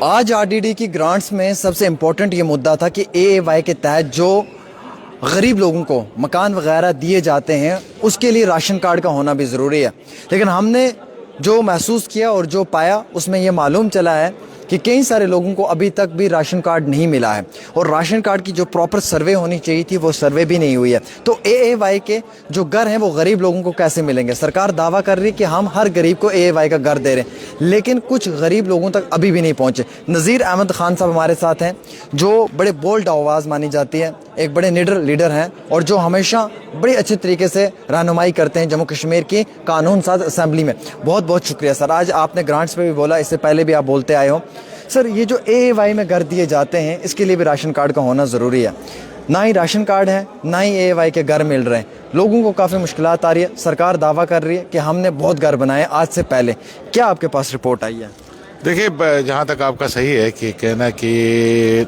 आज आरडीडी की ग्रांट्स में सबसे इम्पोर्टेंट ये मुद्दा था कि एएवाई के तहत जो गरीब लोगों को मकान वगैरह दिए जाते हैं उसके लिए राशन कार्ड का होना भी ज़रूरी है। लेकिन हमने जो महसूस किया और जो पाया उसमें ये मालूम चला है कि कई सारे लोगों को अभी तक भी राशन कार्ड नहीं मिला है और राशन कार्ड की जो प्रॉपर सर्वे होनी चाहिए थी वो सर्वे भी नहीं हुई है। तो एएवाई के जो घर हैं वो गरीब लोगों को कैसे मिलेंगे? सरकार दावा कर रही है कि हम हर गरीब को एएवाई का घर दे रहे हैं, लेकिन कुछ गरीब लोगों तक अभी भी नहीं पहुंचे। नज़ीर अहमद खान साहब हमारे साथ हैं जो बड़े बोल्ड आवाज़ मानी जाती है, एक बड़े निडर लीडर हैं और जो हमेशा बड़ी अच्छे तरीके से रहनुमाई करते हैं जम्मू कश्मीर की कानून साज असम्बली में। बहुत बहुत शुक्रिया सर। आज आपने ग्रांट्स पे भी बोला, इससे पहले भी आप बोलते आए हो सर। ये जो एएवाई में घर दिए जाते हैं इसके लिए भी राशन कार्ड का होना ज़रूरी है। ना ही राशन कार्ड है ना ही एएवाई के घर मिल रहे हैं, लोगों को काफ़ी मुश्किलात आ रही है। सरकार दावा कर रही है कि हमने बहुत घर बनाए आज से पहले। क्या आपके पास रिपोर्ट आई है? देखिए, जहाँ तक आपका सही है कि कहना कि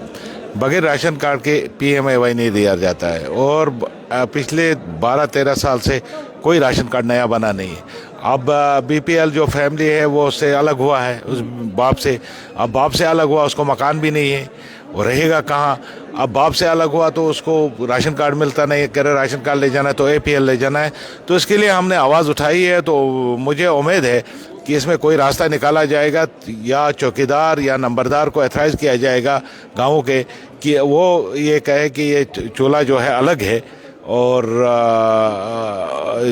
बगैर राशन कार्ड के पीएमएवाई नहीं दिया जाता है और पिछले 12-13 साल से कोई राशन कार्ड नया बना नहीं है। अब बीपीएल जो फैमिली है वो उससे अलग हुआ है, उस बाप से। अब बाप से अलग हुआ, उसको मकान भी नहीं है, वो रहेगा कहाँ? अब बाप से अलग हुआ तो उसको राशन कार्ड मिलता नहीं, कह रहे राशन कार्ड ले जाना है तो एपीएल ले जाना है। तो इसके लिए हमने आवाज़ उठाई है। तो मुझे उम्मीद है कि इसमें कोई रास्ता निकाला जाएगा या चौकीदार या नंबरदार को एथराइज़ किया जाएगा गाँवों के कि वो ये कहे कि ये चूल्हा जो है अलग है, और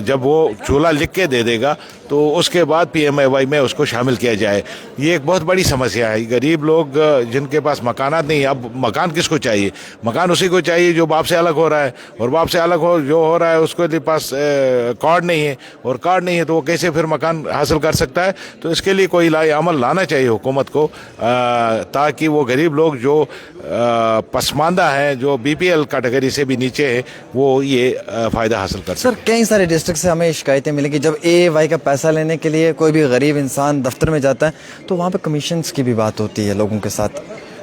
जब वो चूल्हा लिख के दे देगा तो उसके बाद पीएमएवाई में उसको शामिल किया जाए। ये एक बहुत बड़ी समस्या है। गरीब लोग जिनके पास मकानात नहीं, अब मकान किसको चाहिए? मकान उसी को चाहिए जो बाप से अलग हो रहा है, और बाप से अलग जो हो रहा है उसके पास कार्ड नहीं है, और कार्ड नहीं है तो वो कैसे फिर मकान हासिल कर सकता है? तो इसके लिए कोई अमल लाना चाहिए हुकूमत को, ताकि वो गरीब लोग जो पसमानदा हैं, जो बीपीएल कैटेगरी से भी नीचे है, वो ये फ़ायदा हासिल कर सकें। सर, कई सारे डिस्ट्रिक्ट से हमें शिकायतें मिली कि जब एएवाई का पैसा लेने के लिए कोई भी गरीब इंसान दफ्तर में जाता है तो वहाँ पे कमीशन्स की भी बात होती है लोगों के साथ।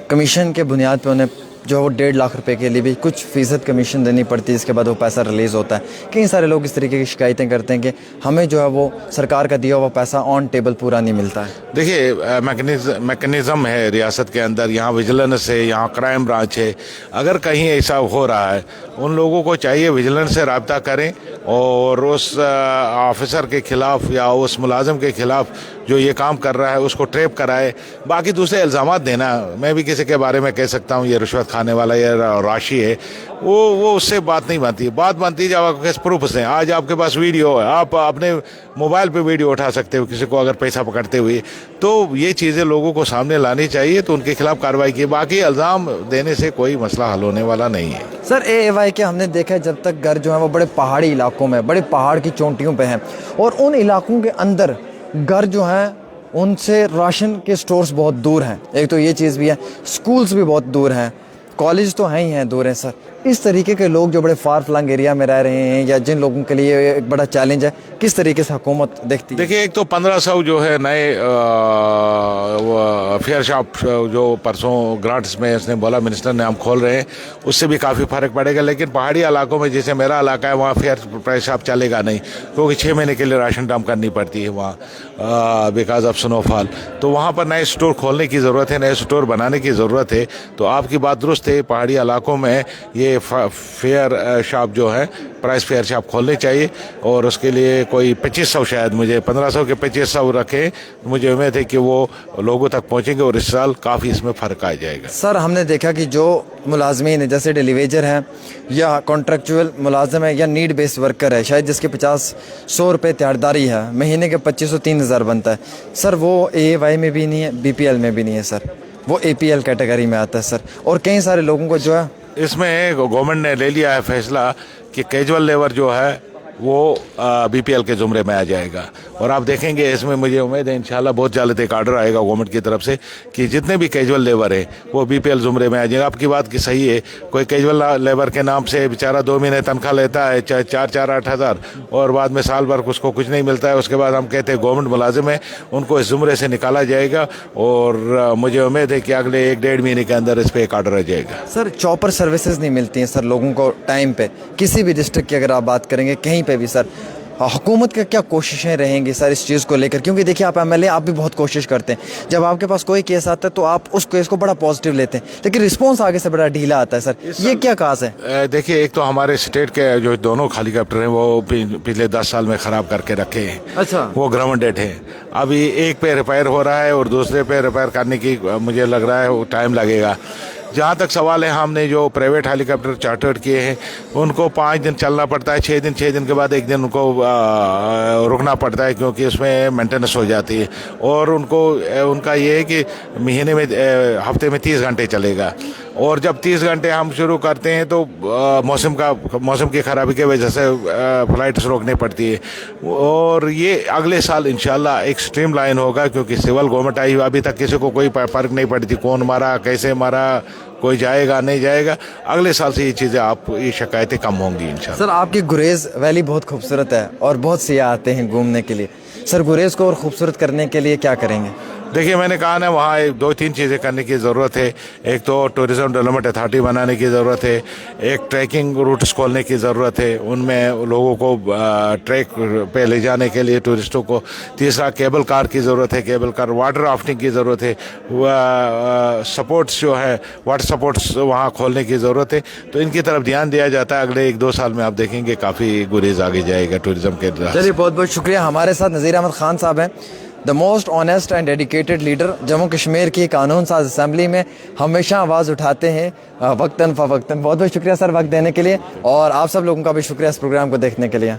कमीशन के बुनियाद पे उन्हें जो 1.5 लाख रुपए के लिए भी कुछ फ़ीसद कमीशन देनी पड़ती है, इसके बाद वो पैसा रिलीज़ होता है। कई सारे लोग इस तरीके की शिकायतें करते हैं कि हमें जो है वो सरकार का दिया हुआ पैसा ऑन टेबल पूरा नहीं मिलता है। देखिए, मैकेनिज़्म है रियासत के अंदर, यहाँ विजिलेंस है, यहाँ क्राइम ब्रांच है। अगर कहीं ऐसा हो रहा है, उन लोगों को चाहिए विजिलेंस से रब्ता करें और उस ऑफिसर के खिलाफ या उस मुलाजिम के खिलाफ जो ये काम कर रहा है उसको ट्रैप कराए। बाकी दूसरे इल्ज़ामात देना, मैं भी किसी के बारे में कह सकता हूँ ये रिश्वत खाने वाला या राशि है, वो उससे बात नहीं बनती है। बात बनती है जब आपके पास प्रूफ हैं। आज आपके पास वीडियो है, आप अपने मोबाइल पे वीडियो उठा सकते हो किसी को अगर पैसा पकड़ते हुए। तो ये चीज़ें लोगों को सामने लानी चाहिए तो उनके खिलाफ कार्रवाई की। बाकी इल्ज़ाम देने से कोई मसला हल होने वाला नहीं है। सर, एएवाई के हमने देखा है जब तक घर जो है वो बड़े पहाड़ी इलाकों में, बड़े पहाड़ की चोटियों पे हैं और उन इलाकों के अंदर घर जो हैं उनसे राशन के स्टोर्स बहुत दूर हैं। एक तो ये चीज़ भी है, स्कूल्स भी बहुत दूर हैं, कॉलेज तो हैं ही हैं, दूर हैं। सर, इस तरीके के लोग जो बड़े फार फ्लंग एरिया में रह रहे हैं या जिन लोगों के लिए एक बड़ा चैलेंज है, किस तरीके से हुकूमत देखती है? देखिए, एक तो 1500 जो है नए फेयर शॉप जो परसों ग्रांट्स में उसने बोला मिनिस्टर ने हम खोल रहे हैं, उससे भी काफ़ी फ़र्क पड़ेगा। लेकिन पहाड़ी इलाकों में जैसे मेरा इलाका है वहाँ फेयर प्राइस शॉप चलेगा नहीं, क्योंकि 6 महीने के लिए राशन डंप करनी पड़ती है वहाँ बिकॉज ऑफ स्नोफॉल। तो वहाँ पर नए स्टोर खोलने की ज़रूरत है, नए स्टोर बनाने की ज़रूरत है। तो आपकी बात दुरुस्त है, पहाड़ी इलाकों में ये फेयर शॉप जो है प्राइस फेयर शॉप खोलनी चाहिए और उसके लिए कोई 2500, शायद मुझे 1500 के 2500 रखें। मुझे उम्मीद है कि वो लोगों तक पहुंचेंगे और इस साल काफ़ी इसमें फ़र्क आ जाएगा। सर, हमने देखा कि जो मुलाजमीन है जैसे डेलीवेजर हैं या कॉन्ट्रेक्चुअल मुलाजिम है या नीड बेस्ड वर्कर है, शायद जिसके 50-100 रुपये त्यारदारी है, महीने के 2500-3000 बनता है। सर, वो एएवाई में भी नहीं है, बीपीएल में भी नहीं है सर, वो एपीएल कैटेगरी में आता है सर। और कई सारे लोगों को जो है इसमें गवर्नमेंट ने ले लिया है फैसला कि कैजुअल लेबर जो है वो बीपीएल के ज़ुमरे में आ जाएगा। और आप देखेंगे इसमें मुझे उम्मीद है इंशाल्लाह बहुत जल्द एक आर्डर आएगा गवर्नमेंट की तरफ से कि जितने भी कैजुअल लेबर हैं वो बीपीएल ज़ुमरे में आ जाएगा। आपकी बात की सही है, कोई कैजुअल लेबर के नाम से बेचारा 2 महीने तनख्वाह लेता है 4-8 हज़ार और बाद में साल भर उसको कुछ नहीं मिलता है। उसके बाद हम कहते हैं गवर्नमेंट मुलाजिम है, उनको इस ज़ुमरे से निकाला जाएगा और मुझे उम्मीद है कि अगले 1-1.5 महीने के अंदर इस पर एक आर्डर आ जाएगा। सर, चॉपर सर्विसेज नहीं मिलती हैं सर लोगों को टाइम पे, किसी भी डिस्ट्रिक्ट की अगर आप बात करेंगे कहीं पे भी सर। हुकूमत का क्या कोशिशें रहेंगी सर इस चीज़ को लेकर, क्योंकि देखिए आप एमएलए, आप भी बहुत कोशिश करते हैं, जब आपके पास कोई केस आता है तो आप उस केस को बड़ा पॉजिटिव लेते हैं, लेकिन रिस्पॉन्स आगे से बड़ा ढीला आता है सर, ये क्या काज है? देखिए, एक तो हमारे स्टेट के जो दोनों हेलीकॉप्टर हैं वो पिछले 10 साल में ख़राब करके रखे हैं। अच्छा। वो ग्राउंडेड है, अभी एक पे रिपेयर हो रहा है और दूसरे पे रिपेयर करने की मुझे लग रहा है वो टाइम लगेगा। जहाँ तक सवाल है, हमने जो प्राइवेट हेलीकॉप्टर चार्टर्ड किए हैं उनको 5 दिन चलना पड़ता है, 6 दिन के बाद 1 दिन उनको रुकना पड़ता है, क्योंकि उसमें मेंटेनेंस हो जाती है। और उनका ये है कि महीने में हफ्ते में 30 घंटे चलेगा, और जब 30 घंटे हम शुरू करते हैं तो मौसम की ख़राबी की वजह से फ्लाइट्स रोकनी पड़ती है। और ये अगले साल इंशाल्लाह एक स्ट्रीम लाइन होगा, क्योंकि सिविल गवर्नमेंट आई, अभी तक किसी को कोई फ़र्क नहीं पड़ती कौन मारा कैसे मारा, कोई जाएगा नहीं जाएगा। अगले साल से ये शिकायतें कम होंगी इंशाल्लाह। सर आपकी गुरेज़ वैली बहुत खूबसूरत है और बहुत सियाह आते हैं घूमने के लिए, सर गुरेज़ को और खूबसूरत करने के लिए क्या करेंगे? देखिए, मैंने कहा ना, वहाँ 2-3 चीज़ें करने की ज़रूरत है। एक तो टूरिज़्म डेवलपमेंट अथॉरिटी बनाने की ज़रूरत है, एक ट्रैकिंग रूट्स खोलने की ज़रूरत है, उनमें लोगों को ट्रैक पे ले जाने के लिए टूरिस्टों को। तीसरा, केबल कार की ज़रूरत है, केबल कार, वाटर राफ्टिंग की ज़रूरत है, सपोर्ट्स जो है वाटर सपोर्ट्स वहाँ खोलने की ज़रूरत है। तो इनकी तरफ ध्यान दिया जाता है। अगले 1-2 साल में आप देखेंगे काफ़ी गुरेज आगे जाएगा टूरिज़्म के। चलिए, बहुत बहुत शुक्रिया। हमारे साथ नज़ीर अहमद खान साहब हैं, the most honest and dedicated leader. Jammu Kashmir की कानून साज असम्बली में हमेशा आवाज़ उठाते हैं वक्तन फ़वक्तन। बहुत बहुत शुक्रिया सर वक्त देने के लिए, और आप सब लोगों का भी शुक्रिया इस प्रोग्राम को देखने के लिए।